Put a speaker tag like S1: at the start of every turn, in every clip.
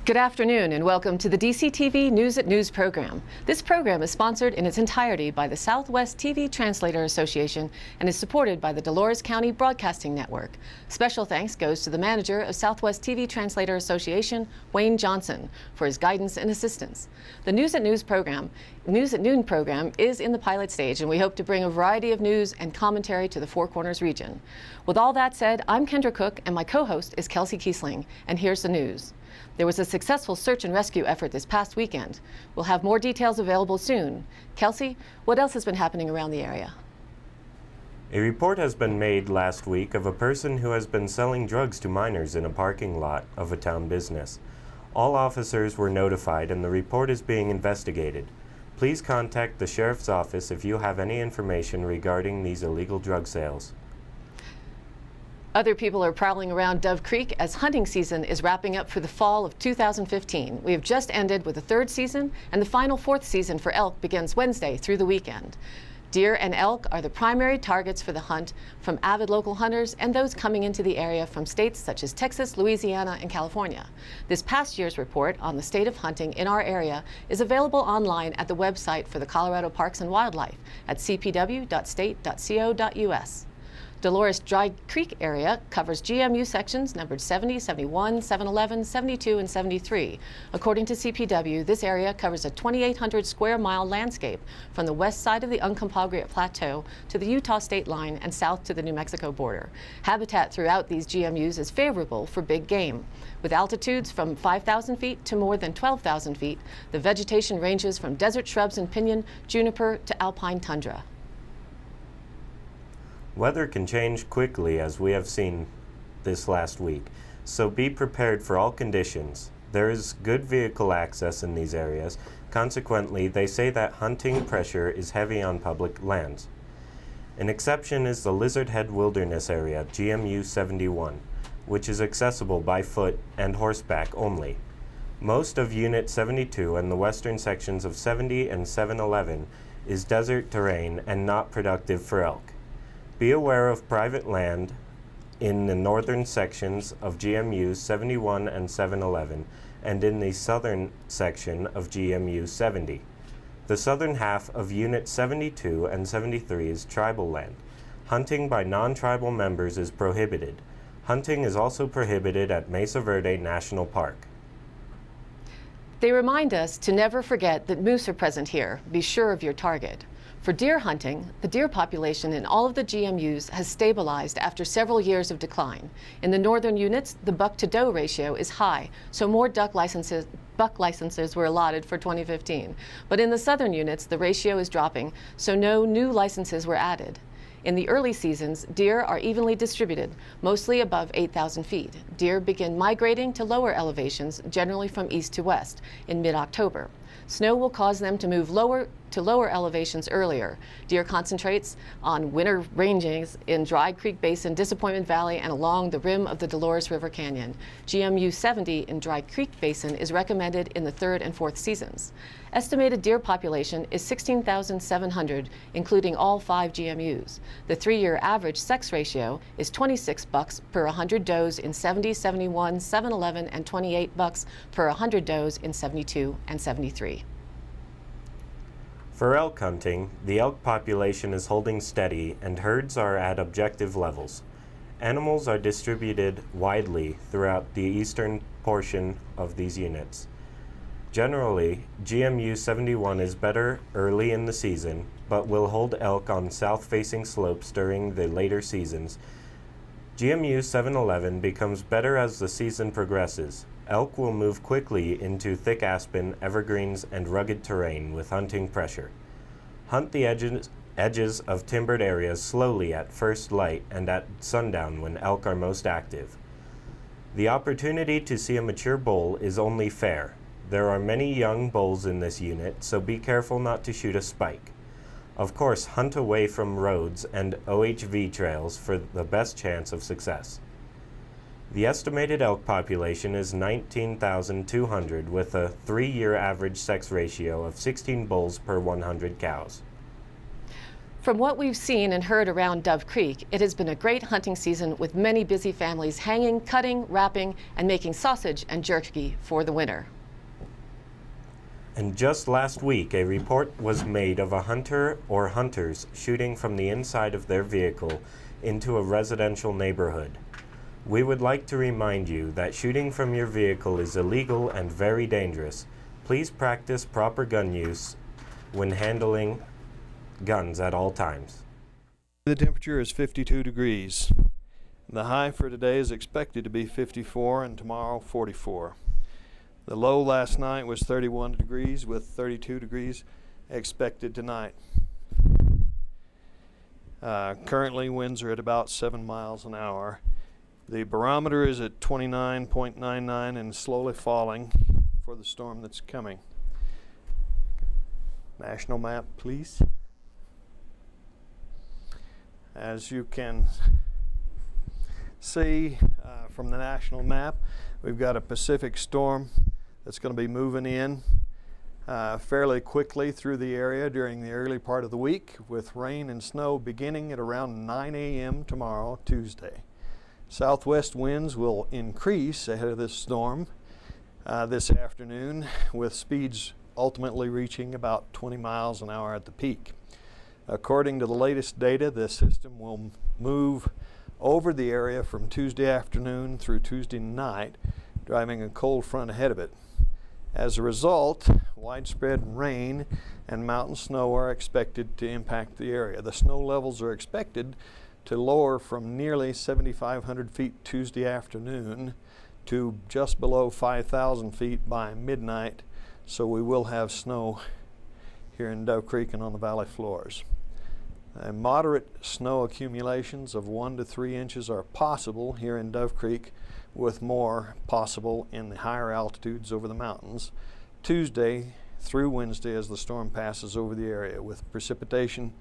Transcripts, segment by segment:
S1: Good afternoon and welcome to the DCTV News at News program. This program is sponsored in its entirety by the Southwest TV Translator Association and is supported by the Dolores County Broadcasting Network. Special thanks goes to the manager of Southwest TV Translator Association, Wayne Johnson, for his guidance and assistance. The News at Noon program is in the pilot stage, and we hope to bring a variety of news and commentary to the Four Corners region. With all that said, I'm Kendra Cook and my co-host is Kelsey Kiesling, and here's the news. There was a successful search and rescue effort this past weekend. We'll have more details available soon. Kelsey, what else has been happening around the area?
S2: A report has been made last week of a person who has been selling drugs to minors in a parking lot of a town business. All officers were notified and the report is being investigated. Please contact the sheriff's office if you have any information regarding these illegal drug sales.
S1: Other people are prowling around Dove Creek as hunting season is wrapping up for the fall of 2015. We have just ended with the third season, and the final fourth season for elk begins Wednesday through the weekend. Deer and elk are the primary targets for the hunt from avid local hunters and those coming into the area from states such as Texas, Louisiana, and California. This past year's report on the state of hunting in our area is available online at the website for the Colorado Parks and Wildlife at cpw.state.co.us. Dolores Dry Creek area covers GMU sections numbered 70, 71, 711, 72, and 73. According to CPW, this area covers a 2,800 square mile landscape from the west side of the Uncompahgre Plateau to the Utah state line and south to the New Mexico border. Habitat throughout these GMUs is favorable for big game. With altitudes from 5,000 feet to more than 12,000 feet, the vegetation ranges from desert shrubs and pinyon, juniper to alpine tundra.
S2: Weather can change quickly, as we have seen this last week, so be prepared for all conditions. There is good vehicle access in these areas. Consequently, they say that hunting pressure is heavy on public lands. An exception is the Lizard Head Wilderness Area, GMU 71, which is accessible by foot and horseback only. Most of Unit 72 and the western sections of 70 and 711 is desert terrain and not productive for elk. Be aware of private land in the northern sections of GMU 71 and 711 and in the southern section of GMU 70. The southern half of Unit 72 and 73 is tribal land. Hunting by non-tribal members is prohibited. Hunting is also prohibited at Mesa Verde National Park.
S1: They remind us to never forget that moose are present here. Be sure of your target. For deer hunting, the deer population in all of the GMUs has stabilized after several years of decline. In the northern units, the buck-to-doe ratio is high, so more buck licenses were allotted for 2015. But in the southern units, the ratio is dropping, so no new licenses were added. In the early seasons, deer are evenly distributed, mostly above 8,000 feet. Deer begin migrating to lower elevations, generally from east to west, in mid-October. Snow will cause them to move to lower elevations earlier. Deer concentrates on winter rangings in Dry Creek Basin, Disappointment Valley, and along the rim of the Dolores River Canyon. GMU 70 in Dry Creek Basin is recommended in the third and fourth seasons. Estimated deer population is 16,700, including all 5 GMUs. The 3-year average sex ratio is 26 bucks per 100 does in 70, 71, 711, and 28 bucks per 100 does in 72 and 73.
S2: For elk hunting, the elk population is holding steady and herds are at objective levels. Animals are distributed widely throughout the eastern portion of these units. Generally, GMU 71 is better early in the season, but will hold elk on south-facing slopes during the later seasons. GMU 711 becomes better as the season progresses. Elk will move quickly into thick aspen, evergreens, and rugged terrain with hunting pressure. Hunt the edges of timbered areas slowly at first light and at sundown when elk are most active. The opportunity to see a mature bull is only fair. There are many young bulls in this unit, so be careful not to shoot a spike. Of course, hunt away from roads and OHV trails for the best chance of success. The estimated elk population is 19,200 with a 3-year average sex ratio of 16 bulls per 100 cows.
S1: From what we've seen and heard around Dove Creek, it has been a great hunting season with many busy families hanging, cutting, wrapping, and making sausage and jerky for the winter.
S2: And just last week, a report was made of a hunter or hunters shooting from the inside of their vehicle into a residential neighborhood. We would like to remind you that shooting from your vehicle is illegal and very dangerous. Please practice proper gun use when handling guns at all times.
S3: The temperature is 52 degrees. The high for today is expected to be 54 and tomorrow 44. The low last night was 31 degrees with 32 degrees expected tonight. Currently winds are at about 7 miles an hour. The barometer is at 29.99 and slowly falling for the storm that's coming. National map, please. As you can see from the national map, we've got a Pacific storm that's going to be moving in fairly quickly through the area during the early part of the week, with rain and snow beginning at around 9 a.m. tomorrow, Tuesday. Southwest winds will increase ahead of this storm this afternoon, with speeds ultimately reaching about 20 miles an hour at the peak. According to the latest data, this system will move over the area from Tuesday afternoon through Tuesday night, driving a cold front ahead of it. As a result, widespread rain and mountain snow are expected to impact the area. The snow levels are expected to lower from nearly 7,500 feet Tuesday afternoon to just below 5,000 feet by midnight, so we will have snow here in Dove Creek and on the valley floors. Moderate snow accumulations of 1 to 3 inches are possible here in Dove Creek, with more possible in the higher altitudes over the mountains Tuesday through Wednesday as the storm passes over the area, with precipitation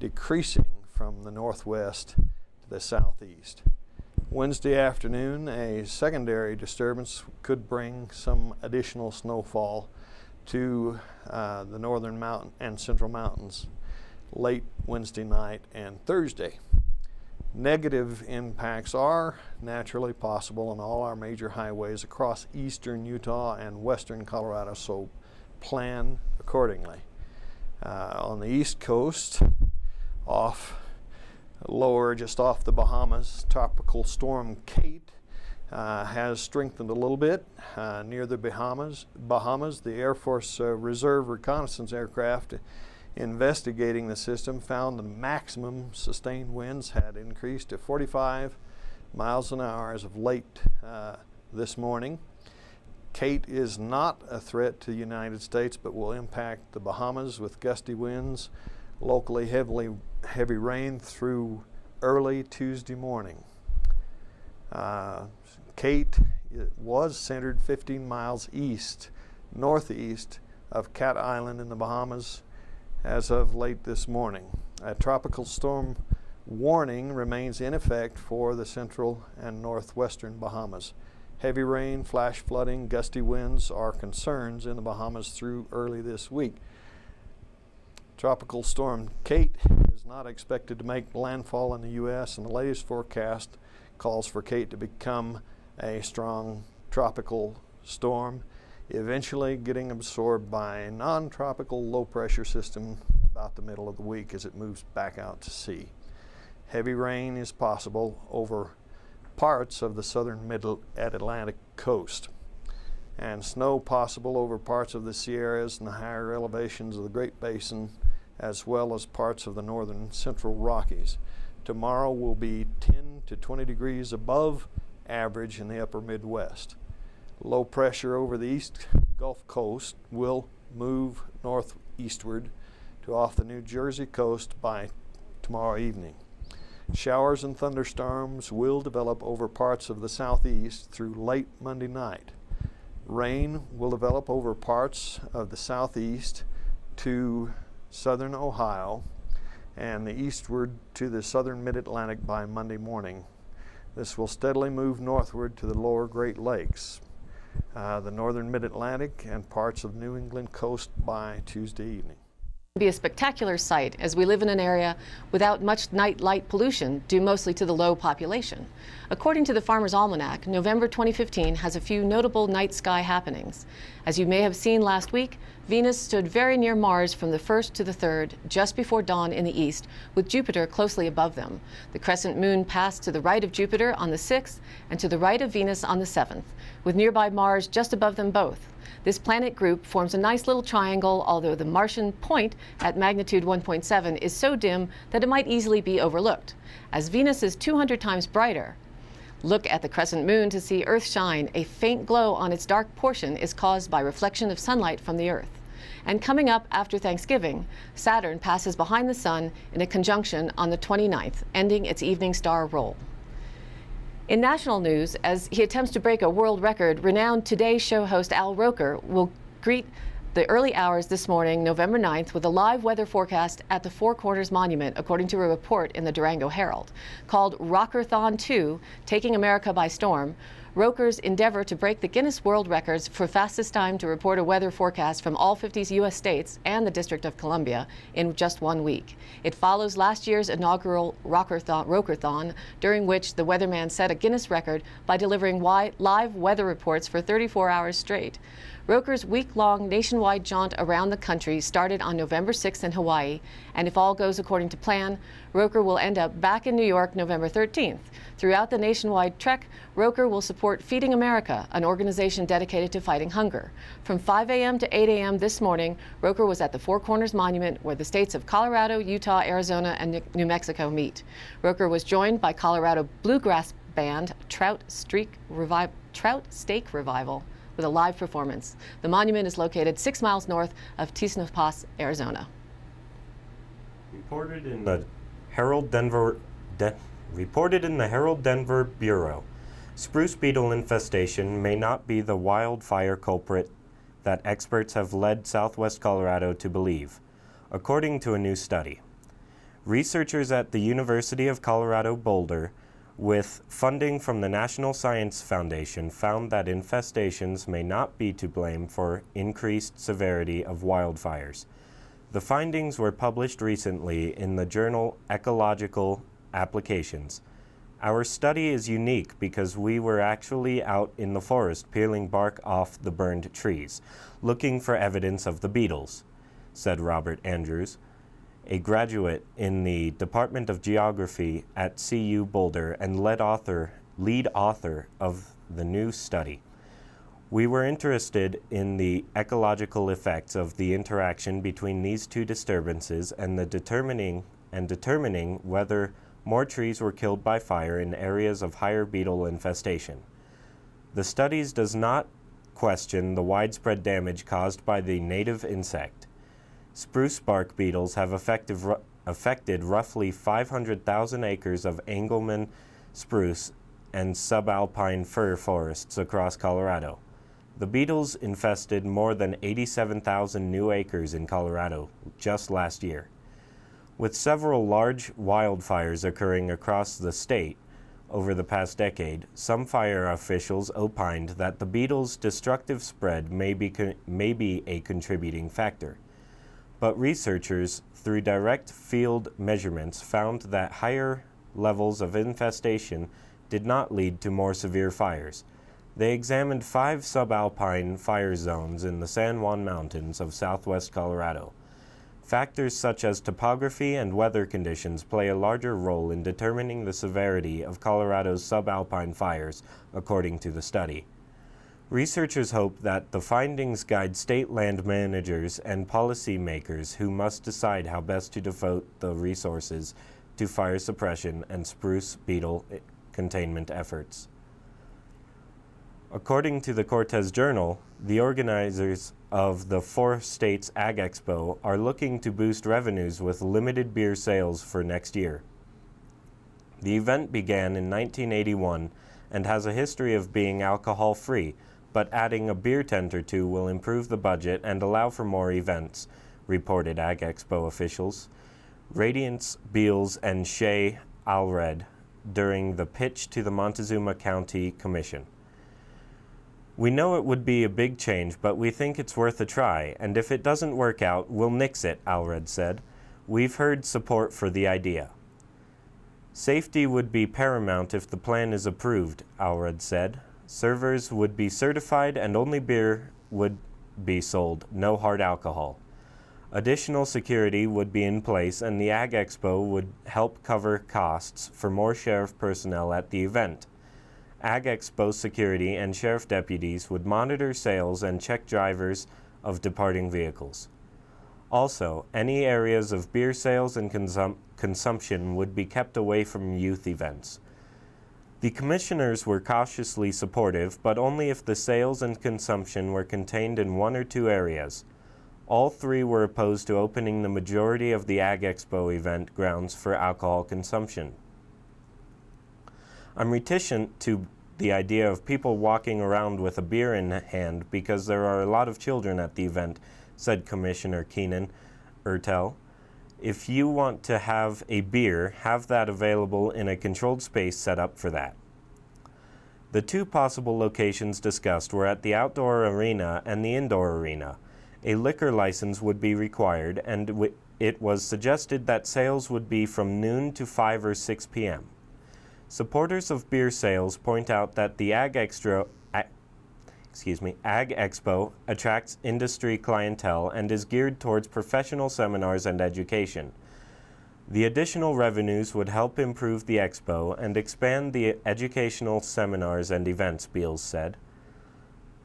S3: decreasing from the northwest to the southeast. Wednesday afternoon, a secondary disturbance could bring some additional snowfall to the northern mountain and central mountains late Wednesday night and Thursday. Negative impacts are naturally possible on all our major highways across eastern Utah and western Colorado, so plan accordingly. On the east coast, just off the Bahamas, Tropical Storm Kate has strengthened a little bit near the Bahamas. The Air Force Reserve reconnaissance aircraft investigating the system found the maximum sustained winds had increased to 45 miles an hour as of late this morning. Kate is not a threat to the United States, but will impact the Bahamas with gusty winds, locally heavy rain through early Tuesday morning. Kate was centered 15 miles northeast of Cat Island in the Bahamas as of late this morning. A tropical storm warning remains in effect for the central and northwestern Bahamas. Heavy rain, flash flooding, gusty winds are concerns in the Bahamas through early this week. Tropical Storm Kate is not expected to make landfall in the U.S., and the latest forecast calls for Kate to become a strong tropical storm, eventually getting absorbed by a non-tropical low-pressure system about the middle of the week as it moves back out to sea. Heavy rain is possible over parts of the southern mid-Atlantic coast, and snow possible over parts of the Sierras and the higher elevations of the Great Basin, as well as parts of the northern central Rockies. Tomorrow will be 10 to 20 degrees above average in the upper Midwest. Low pressure over the east Gulf Coast will move northeastward to off the New Jersey coast by tomorrow evening. Showers and thunderstorms will develop over parts of the southeast through late Monday night. Rain will develop over parts of the southeast to southern Ohio and the eastward to the southern mid-Atlantic by Monday morning. This will steadily move northward to the lower Great Lakes, the northern mid-Atlantic, and parts of New England coast by Tuesday evening.
S1: Be a spectacular sight as we live in an area without much night light pollution due mostly to the low population. According to the Farmer's Almanac, November 2015 has a few notable night sky happenings. As you may have seen last week, Venus stood very near Mars from the 1st to the 3rd, just before dawn in the east, with Jupiter closely above them. The crescent moon passed to the right of Jupiter on the 6th and to the right of Venus on the 7th, with nearby Mars just above them both. This planet group forms a nice little triangle, although the Martian point at magnitude 1.7 is so dim that it might easily be overlooked, as Venus is 200 times brighter. Look at the crescent moon to see Earth shine. A faint glow on its dark portion is caused by reflection of sunlight from the Earth. And coming up after Thanksgiving, Saturn passes behind the Sun in a conjunction on the 29th, ending its evening star roll. In national news, as he attempts to break a world record, renowned Today Show host Al Roker will greet the early hours this morning, November 9th, with a live weather forecast at the Four Corners Monument, according to a report in the Durango Herald. Called Rockerthon 2, Taking America by Storm, Roker's endeavor to break the Guinness World Records for fastest time to report a weather forecast from all 50 U.S. states and the District of Columbia in just 1 week. It follows last year's inaugural Rockerthon, during which the weatherman set a Guinness record by delivering live weather reports for 34 hours straight. Roker's week-long nationwide jaunt around the country started on November 6th in Hawaii, and if all goes according to plan, Roker will end up back in New York November 13th. Throughout the nationwide trek, Roker will support Feeding America, an organization dedicated to fighting hunger. From 5 a.m. to 8 a.m. this morning, Roker was at the Four Corners Monument, where the states of Colorado, Utah, Arizona, and New Mexico meet. Roker was joined by Colorado bluegrass band Trout Steak Revival with a live performance. The monument is located 6 miles north of Tichnopos, Arizona.
S2: Reported in the Herald Denver Bureau, spruce beetle infestation may not be the wildfire culprit that experts have led Southwest Colorado to believe, according to a new study. Researchers at the University of Colorado Boulder, with funding from the National Science Foundation, found that infestations may not be to blame for increased severity of wildfires. The findings were published recently in the journal Ecological Applications. Our study is unique because we were actually out in the forest peeling bark off the burned trees, looking for evidence of the beetles, said Robert Andrews, a graduate in the Department of Geography at CU Boulder and lead author of the new study. We were interested in the ecological effects of the interaction between these two disturbances and determining whether more trees were killed by fire in areas of higher beetle infestation. The studies does not question the widespread damage caused by the native insect. Spruce bark beetles have affected roughly 500,000 acres of Engelmann spruce and subalpine fir forests across Colorado. The beetles infested more than 87,000 new acres in Colorado just last year. With several large wildfires occurring across the state over the past decade, some fire officials opined that the beetles' destructive spread may be a contributing factor. But researchers, through direct field measurements, found that higher levels of infestation did not lead to more severe fires. They examined 5 subalpine fire zones in the San Juan Mountains of southwest Colorado. Factors such as topography and weather conditions play a larger role in determining the severity of Colorado's subalpine fires, according to the study. Researchers hope that the findings guide state land managers and policymakers who must decide how best to devote the resources to fire suppression and spruce beetle containment efforts. According to the Cortez Journal, the organizers of the 4 States Ag Expo are looking to boost revenues with limited beer sales for next year. The event began in 1981 and has a history of being alcohol-free, but adding a beer tent or two will improve the budget and allow for more events, reported Ag Expo officials. Radiance Beals and Shea Allred during the pitch to the Montezuma County Commission. We know it would be a big change, but we think it's worth a try, and if it doesn't work out, we'll nix it, Allred said. We've heard support for the idea. Safety would be paramount if the plan is approved, Allred said. Servers would be certified and only beer would be sold, no hard alcohol. Additional security would be in place and the Ag Expo would help cover costs for more sheriff personnel at the event. Ag Expo security and sheriff deputies would monitor sales and check drivers of departing vehicles. Also, any areas of beer sales and consumption would be kept away from youth events. The commissioners were cautiously supportive, but only if the sales and consumption were contained in one or two areas. All three were opposed to opening the majority of the Ag Expo event grounds for alcohol consumption. I'm reticent to the idea of people walking around with a beer in hand because there are a lot of children at the event, said Commissioner Keenan Ertel. If you want to have a beer, have that available in a controlled space set up for that. The two possible locations discussed were at the outdoor arena and the indoor arena. A liquor license would be required, and it was suggested that sales would be from noon to 5 or 6 p.m. Supporters of beer sales point out that the Ag Expo attracts industry clientele and is geared towards professional seminars and education. The additional revenues would help improve the expo and expand the educational seminars and events, Beals said.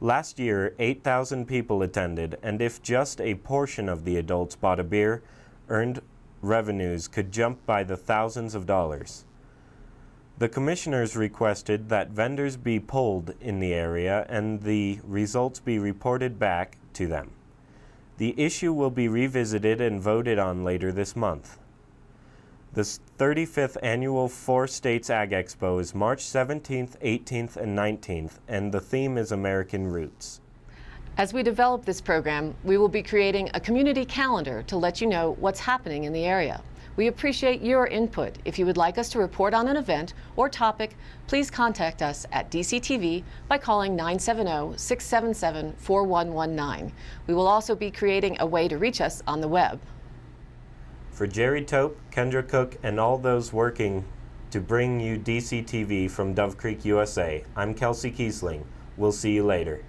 S2: Last year, 8,000 people attended, and if just a portion of the adults bought a beer, earned revenues could jump by the thousands of dollars. The commissioners requested that vendors be polled in the area and the results be reported back to them. The issue will be revisited and voted on later this month. The 35th annual Four States Ag Expo is March 17th, 18th, and 19th, and the theme is American Roots.
S1: As we develop this program, we will be creating a community calendar to let you know what's happening in the area. We appreciate your input. If you would like us to report on an event or topic, please contact us at DCTV by calling 970-677-4119. We will also be creating a way to reach us on the web.
S2: For Jerry Tope, Kendra Cook, and all those working to bring you DCTV from Dove Creek, USA, I'm Kelsey Kiesling. We'll see you later.